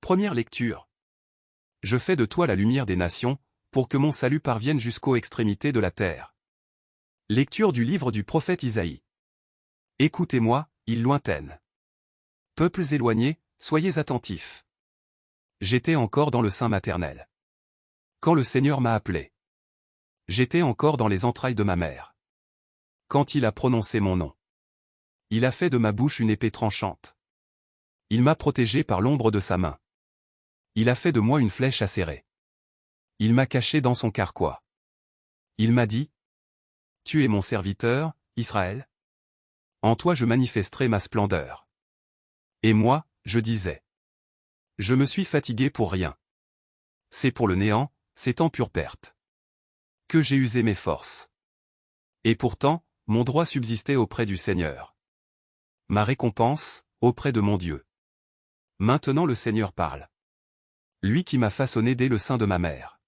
Première lecture. Je fais de toi la lumière des nations, pour que mon salut parvienne jusqu'aux extrémités de la terre. Lecture du livre du prophète Isaïe. Écoutez-moi, îles lointaines. Peuples éloignés, soyez attentifs. J'étais encore dans le sein maternel. Quand le Seigneur m'a appelé. J'étais encore dans les entrailles de ma mère. Quand il a prononcé mon nom. Il a fait de ma bouche une épée tranchante. Il m'a protégé par l'ombre de sa main. Il a fait de moi une flèche acérée. Il m'a caché dans son carquois. Il m'a dit, « Tu es mon serviteur, Israël. En toi je manifesterai ma splendeur. » Et moi, je disais, « Je me suis fatigué pour rien. C'est pour le néant, c'est en pure perte. Que j'ai usé mes forces. Et pourtant, mon droit subsistait auprès du Seigneur. Ma récompense, auprès de mon Dieu. Maintenant le Seigneur parle. Lui qui m'a façonné dès le sein de ma mère.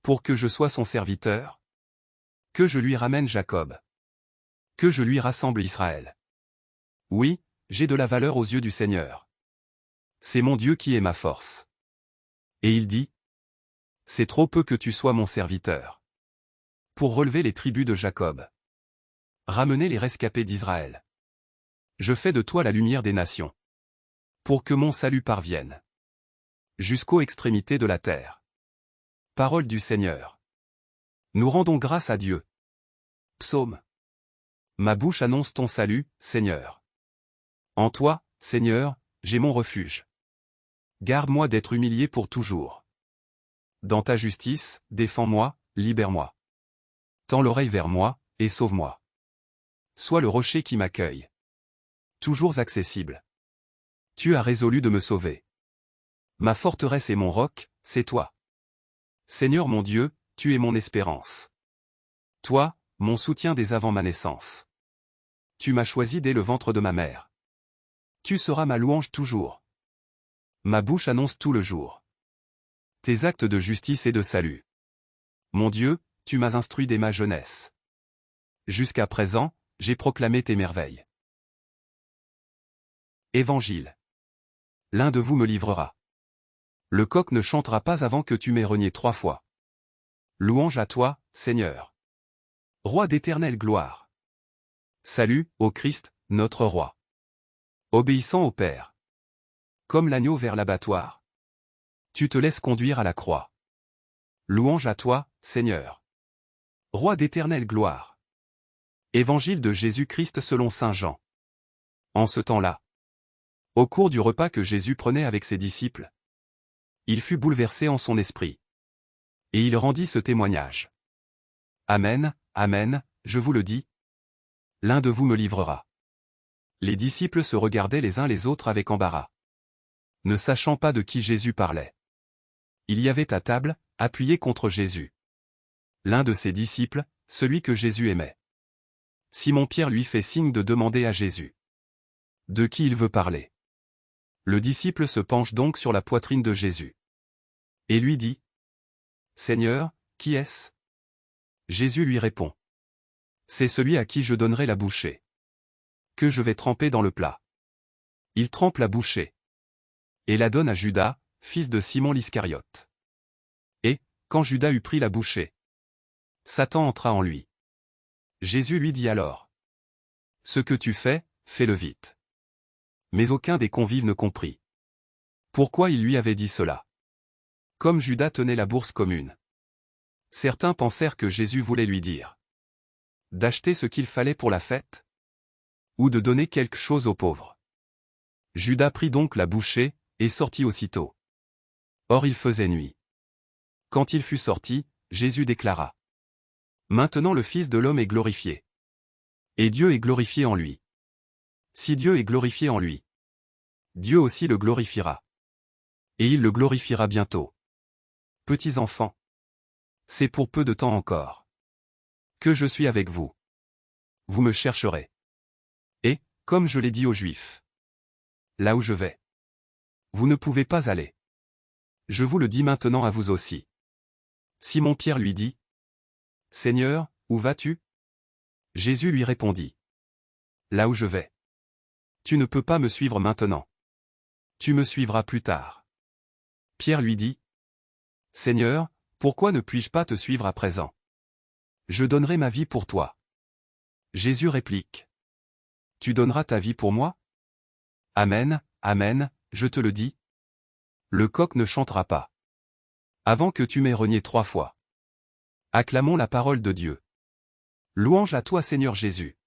Pour que je sois son serviteur. Que je lui ramène Jacob. Que je lui rassemble Israël. Oui, j'ai de la valeur aux yeux du Seigneur. C'est mon Dieu qui est ma force. Et il dit, c'est trop peu que tu sois mon serviteur. Pour relever les tribus de Jacob. Ramener les rescapés d'Israël. Je fais de toi la lumière des nations. Pour que mon salut parvienne. Jusqu'aux extrémités de la terre. Parole du Seigneur. Nous rendons grâce à Dieu. Psaume. Ma bouche annonce ton salut, Seigneur. En toi, Seigneur, j'ai mon refuge. Garde-moi d'être humilié pour toujours. Dans ta justice, défends-moi, libère-moi. Tends l'oreille vers moi, et sauve-moi. Sois le rocher qui m'accueille. Toujours accessible. Tu as résolu de me sauver. Ma forteresse et mon roc, c'est toi. Seigneur mon Dieu, tu es mon espérance. Toi, mon soutien dès avant ma naissance. Tu m'as choisi dès le ventre de ma mère. Tu seras ma louange toujours. Ma bouche annonce tout le jour tes actes de justice et de salut. Mon Dieu, tu m'as instruit dès ma jeunesse. Jusqu'à présent, j'ai proclamé tes merveilles. Évangile. L'un de vous me livrera. Le coq ne chantera pas avant que tu m'aies renié 3 fois. Louange à toi, Seigneur. Roi d'éternelle gloire. Salut, ô Christ, notre roi. Obéissant au Père. Comme l'agneau vers l'abattoir. Tu te laisses conduire à la croix. Louange à toi, Seigneur. Roi d'éternelle gloire. Évangile de Jésus-Christ selon saint Jean. En ce temps-là, au cours du repas que Jésus prenait avec ses disciples, il fut bouleversé en son esprit. Et il rendit ce témoignage. Amen, amen, je vous le dis. L'un de vous me livrera. Les disciples se regardaient les uns les autres avec embarras. Ne sachant pas de qui Jésus parlait. Il y avait à table, appuyé contre Jésus. L'un de ses disciples, celui que Jésus aimait. Simon-Pierre lui fait signe de demander à Jésus. De qui il veut parler. Le disciple se penche donc sur la poitrine de Jésus. Et lui dit. Seigneur, qui est-ce? Jésus lui répond. C'est celui à qui je donnerai la bouchée. Que je vais tremper dans le plat. Il trempe la bouchée. Et la donne à Judas, fils de Simon l'Iscariote. Et, quand Judas eut pris la bouchée, Satan entra en lui. Jésus lui dit alors. Ce que tu fais, fais-le vite. Mais aucun des convives ne comprit. Pourquoi il lui avait dit cela? Comme Judas tenait la bourse commune. Certains pensèrent que Jésus voulait lui dire d'acheter ce qu'il fallait pour la fête, ou de donner quelque chose aux pauvres. Judas prit donc la bouchée, et sortit aussitôt. Or il faisait nuit. Quand il fut sorti, Jésus déclara. Maintenant le Fils de l'homme est glorifié. Et Dieu est glorifié en lui. Si Dieu est glorifié en lui, Dieu aussi le glorifiera. Et il le glorifiera bientôt. Petits enfants, c'est pour peu de temps encore que je suis avec vous. Vous me chercherez. Et, comme je l'ai dit aux Juifs, là où je vais, vous ne pouvez pas aller. Je vous le dis maintenant à vous aussi. Simon-Pierre lui dit. Seigneur, où vas-tu? Jésus lui répondit. Là où je vais. Tu ne peux pas me suivre maintenant. Tu me suivras plus tard. Pierre lui dit, Seigneur, pourquoi ne puis-je pas te suivre à présent? Je donnerai ma vie pour toi. Jésus réplique, Tu donneras ta vie pour moi? Amen, amen, je te le dis. Le coq ne chantera pas avant que tu m'aies renié 3 fois. Acclamons la parole de Dieu. Louange à toi Seigneur Jésus.